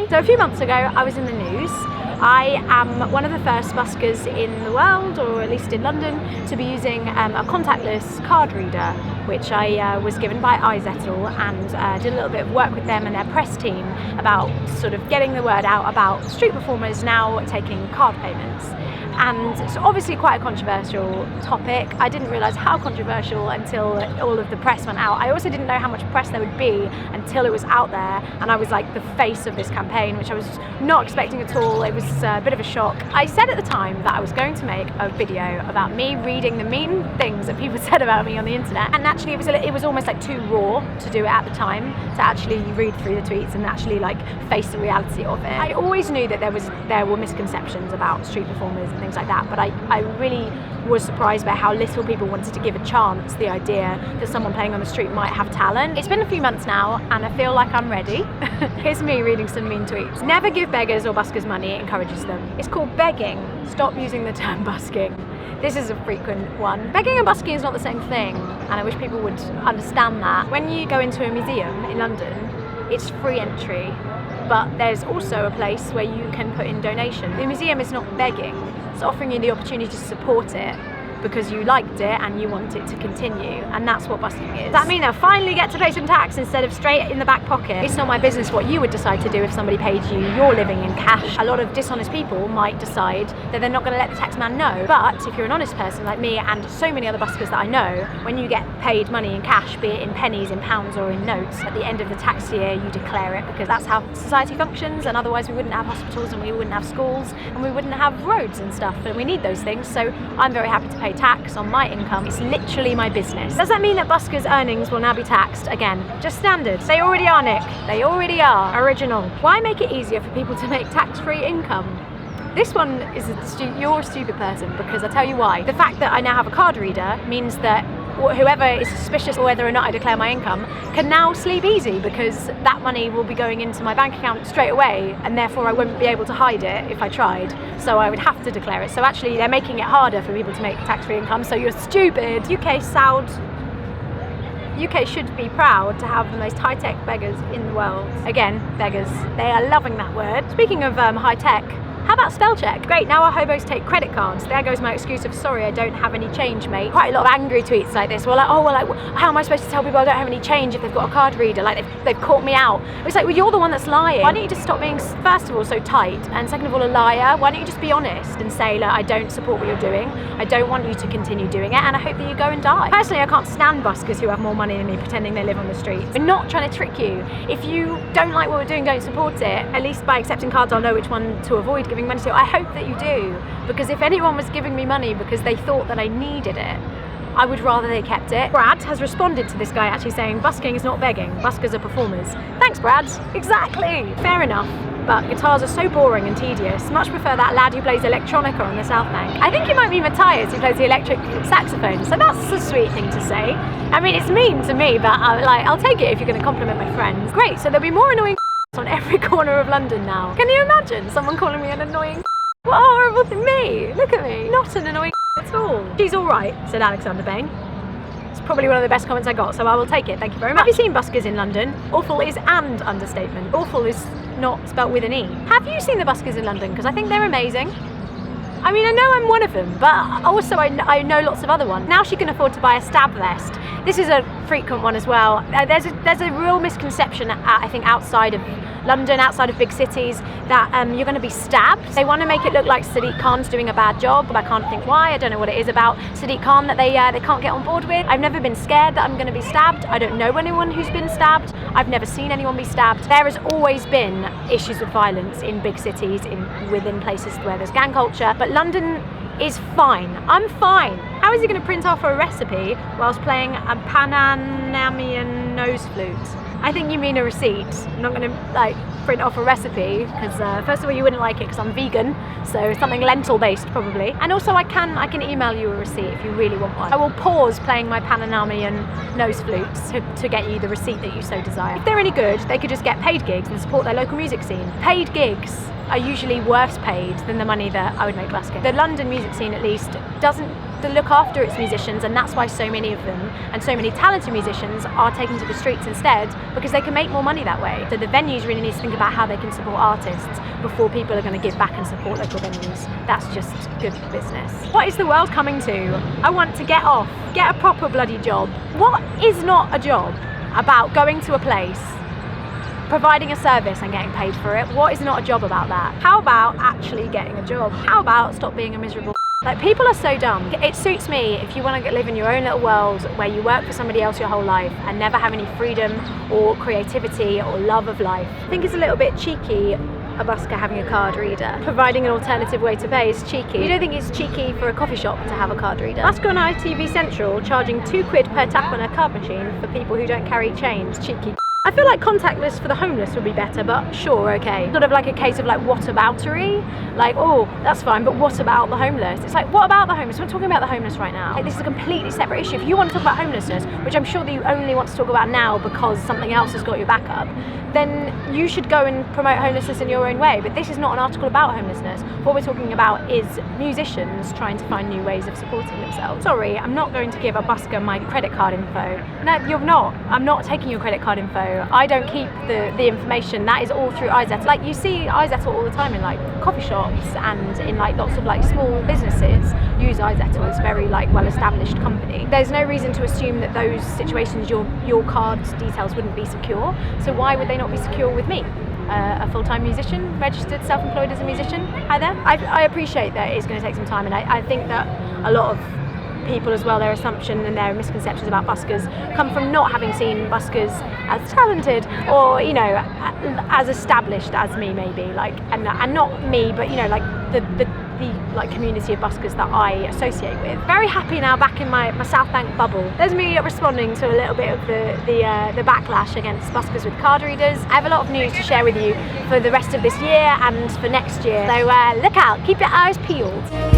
So a few months ago, I was in the news. I am one of the first buskers in the world, or at least in London, to be using a contactless card reader, which I was given by iZettle, and did a little bit of work with them and their press team about sort of getting the word out about street performers now taking card payments. And it's obviously quite a controversial topic. I didn't realise how controversial until all of the press went out. I also didn't know how much press there would be until it was out there, and I was like the face of this campaign, which I was not expecting at all. It was a bit of a shock. I said at the time that I was going to make a video about me reading the mean things that people said about me on the internet, and actually it was almost like too raw to do it at the time, to actually read through the tweets and actually like face the reality of it. I always knew that there were misconceptions about street performers and things like that, but I really was surprised by how little people wanted to give a chance the idea that someone playing on the street might have talent. It's been a few months now and I feel like I'm ready. Here's me reading some mean tweets. Never give beggars or buskers money, it encourages them. It's called begging. Stop using the term busking. This is a frequent one. Begging and busking is not the same thing, and I wish people would understand that. When you go into a museum in London, it's free entry, but there's also a place where you can put in donation. The museum is not begging, it's offering you the opportunity to support it because you liked it and you want it to continue, and that's what busking is. Does that mean I finally get to pay some tax instead of straight in the back pocket? It's not my business what you would decide to do if somebody paid you your living in cash. A lot of dishonest people might decide that they're not going to let the tax man know, but if you're an honest person like me and so many other buskers that I know, when you get paid money in cash, be it in pennies, in pounds or in notes, at the end of the tax year you declare it, because that's how society functions, and otherwise we wouldn't have hospitals and we wouldn't have schools and we wouldn't have roads and stuff, and we need those things. So I'm very happy to pay tax on my income. It's literally my business. Does that mean that buskers' earnings will now be taxed? Again, just standard. They already are, Nick. They already are. Original. Why make it easier for people to make tax-free income? This one is you're a stupid person, because I'll tell you why. The fact that I now have a card reader means that whoever is suspicious of whether or not I declare my income can now sleep easy, because that money will be going into my bank account straight away, and therefore I wouldn't be able to hide it if I tried, so I would have to declare it. So actually they're making it harder for people to make tax-free income, so you're stupid. UK should be proud to have the most high-tech beggars in the world. Again, beggars. They are loving that word. Speaking of high-tech, how about spell check? Great, now our hobos take credit cards. There goes my excuse of, sorry, I don't have any change, mate. Quite a lot of angry tweets like this. Well, like, oh, well, like, how am I supposed to tell people I don't have any change if they've got a card reader? Like, they've caught me out. It's like, well, you're the one that's lying. Why don't you just stop being, first of all, so tight, and second of all, a liar? Why don't you just be honest and say, look, I don't support what you're doing. I don't want you to continue doing it, and I hope that you go and die. Personally, I can't stand buskers who have more money than me pretending they live on the street. We're not trying to trick you. If you don't like what we're doing, don't support it. At least by accepting cards, I'll know which one to avoid giving money to. I hope that you do, because if anyone was giving me money because they thought that I needed it, I would rather they kept it. Brad has responded to this guy actually saying busking is not begging, buskers are performers. Thanks, Brad. Exactly. Fair enough. But guitars are so boring and tedious. Much prefer that lad who plays electronica on the South Bank. I think he might be Matthias who plays the electric saxophone, so that's a sweet thing to say. I mean, it's mean to me, but I'll take it if you're going to compliment my friends. Great, so there'll be more annoying on every corner of London now. Can you imagine someone calling me an annoying? What a horrible thing. Me! Look at me. Not an annoying at all. She's alright, said Alexander Bain. It's probably one of the best comments I got, so I will take it. Thank you very much. Have you seen buskers in London? Awful is an understatement. Awful is not spelt with an E. Have you seen the buskers in London? Because I think they're amazing. I mean, I know I'm one of them, but also I know lots of other ones. Now she can afford to buy a stab vest. This is a frequent one as well. There's a real misconception, I think, outside of London, outside of big cities, that you're going to be stabbed. They want to make it look like Sadiq Khan's doing a bad job. I can't think why. I don't know what it is about Sadiq Khan that they can't get on board with. I've never been scared that I'm going to be stabbed. I don't know anyone who's been stabbed. I've never seen anyone be stabbed. There has always been issues of violence in big cities, within places where there's gang culture, but London is fine. I'm fine. How is he going to print off a recipe whilst playing a Panamanian nose flute? I think you mean a receipt. I'm not going to print off a recipe, because first of all you wouldn't like it because I'm vegan, so something lentil based probably. And also I can email you a receipt if you really want one. I will pause playing my Panamanian nose flutes to get you the receipt that you so desire. If they're any good, they could just get paid gigs and support their local music scene. Paid gigs are usually worse paid than the money that I would make busking. The London music scene at least doesn't to look after its musicians, and that's why so many of them and so many talented musicians are taken to the streets instead, because they can make more money that way. So the venues really need to think about how they can support artists before people are going to give back and support local venues. That's just good business. What is the world coming to? I want to get off, get a proper bloody job. What is not a job about going to a place, providing a service and getting paid for it? What is not a job about that? How about actually getting a job? How about stop being a miserable? Like, people are so dumb. It suits me if you want to live in your own little world where you work for somebody else your whole life and never have any freedom or creativity or love of life. I think it's a little bit cheeky, a busker having a card reader. Providing an alternative way to pay is cheeky. You don't think it's cheeky for a coffee shop to have a card reader? Busker on ITV Central charging £2 per tap on a card machine for people who don't carry change. Cheeky. I feel like contactless for the homeless would be better, but sure, okay. Sort of like a case of like whataboutery, like, oh, that's fine, but what about the homeless? It's like, what about the homeless? We're talking about the homeless right now. Like, this is a completely separate issue. If you want to talk about homelessness, which I'm sure that you only want to talk about now because something else has got your back up, then you should go and promote homelessness in your own way. But this is not an article about homelessness. What we're talking about is musicians trying to find new ways of supporting themselves. Sorry, I'm not going to give a busker my credit card info. No, you're not. I'm not taking your credit card info. I don't keep the information. That is all through iZettle. Like, you see iZettle all the time in like coffee shops and in like lots of like small businesses use iZettle. It's very like well-established company. There's no reason to assume that those situations your card's details wouldn't be secure. So why would they not be secure with me? A full-time musician, registered, self-employed as a musician. Hi there. I appreciate that it's going to take some time, and I think that a lot of people as well, their assumption and their misconceptions about buskers come from not having seen buskers as talented or, you know, as established as me maybe, like, and not me, but, you know, like the like community of buskers that I associate with. Very happy now back in my South Bank bubble. There's me responding to a little bit of the backlash against buskers with card readers. I have a lot of news to share with you for the rest of this year and for next year, so look out, keep your eyes peeled.